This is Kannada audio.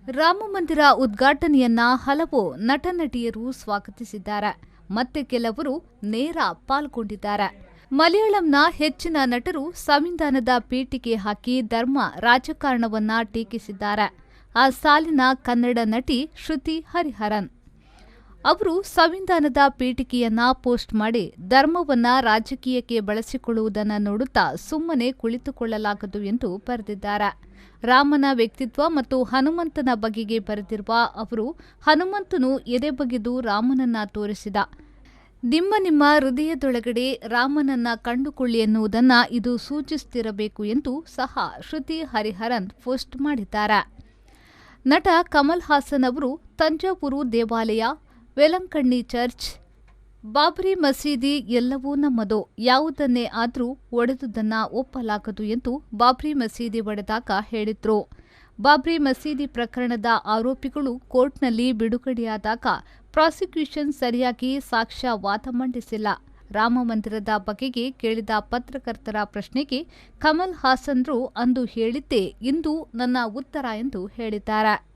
ರಾಮಮಂದಿರ ಉದ್ಘಾಟನೆಯನ್ನ ಹಲವು ನಟನಟಿಯರು ಸ್ವಾಗತಿಸಿದ್ದಾರೆ. ಮತ್ತೆ ಕೆಲವರು ನೇರ ಪಾಲ್ಗೊಂಡಿದ್ದಾರೆ. ಮಲಯಾಳಂನ ಹೆಚ್ಚಿನ ನಟರು ಸಂವಿಧಾನದ ಪೀಠಿಕೆ ಹಾಕಿ ಧರ್ಮ ರಾಜಕಾರಣವನ್ನ ಟೀಕಿಸಿದ್ದಾರೆ. ಆ ಸಾಲಿನ ಕನ್ನಡ ನಟಿ ಶ್ರುತಿ ಹರಿಹರನ್ ಅವರು ಸಂವಿಧಾನದ ಪೀಠಿಕೆಯನ್ನ ಪೋಸ್ಟ್ ಮಾಡಿ ಧರ್ಮವನ್ನ ರಾಜಕೀಯಕ್ಕೆ ಬಳಸಿಕೊಳ್ಳುವುದನ್ನು ನೋಡುತ್ತಾ ಸುಮ್ಮನೆ ಕುಳಿತುಕೊಳ್ಳಲಾಗದು ಎಂದು ಬರೆದಿದ್ದಾರೆ. ರಾಮನ ವ್ಯಕ್ತಿತ್ವ ಮತ್ತು ಹನುಮಂತನ ಬಗೆಗೆ ಬರೆದಿರುವ ಅವರು, ಹನುಮಂತನು ಎದೆ ಬಗೆದು ರಾಮನನ್ನ ತೋರಿಸಿದ. ನಿಮ್ಮ ಹೃದಯದೊಳಗಡೆ ರಾಮನನ್ನ ಕಂಡುಕೊಳ್ಳಿ ಎನ್ನುವುದನ್ನು ಇದು ಸೂಚಿಸುತ್ತಿರಬೇಕು ಎಂದು ಸಹ ಶ್ರುತಿ ಹರಿಹರನ್ ಪೋಸ್ಟ್ ಮಾಡಿದ್ದಾರೆ. ನಟ ಕಮಲ್ ಹಾಸನ್ ಅವರು ತಂಜಾವೂರು ದೇವಾಲಯ, ವೆಲಂಕಣ್ಣಿ ಚರ್ಚ್, ಬಾಬ್ರಿ ಮಸೀದಿ ಎಲ್ಲವೂ ನಮ್ಮದು, ಯಾವುದನ್ನೇ ಆದರೂ ಒಡೆದುದನ್ನ ಒಪ್ಪಲಾಗದು ಎಂದು ಬಾಬ್ರಿ ಮಸೀದಿ ಒಡೆದಾಗ ಹೇಳಿದ್ರು. ಬಾಬ್ರಿ ಮಸೀದಿ ಪ್ರಕರಣದ ಆರೋಪಿಗಳು ಕೋರ್ಟ್ನಲ್ಲಿ ಬಿಡುಗಡೆಯಾದಾಗ ಪ್ರಾಸಿಕ್ಯೂಷನ್ ಸರಿಯಾಗಿ ಸಾಕ್ಷ್ಯ ವಾದ ಮಂಡಿಸಿಲ್ಲ. ರಾಮ ಮಂದಿರದ ಬಗೆಗೆ ಕೇಳಿದ ಪತ್ರಕರ್ತರ ಪ್ರಶ್ನೆಗೆ ಕಮಲ್ ಹಾಸನ್ರು ಅಂದು ಹೇಳಿದ್ದೇ ಇಂದು ನನ್ನ ಉತ್ತರ ಎಂದು ಹೇಳಿದ್ದಾರೆ.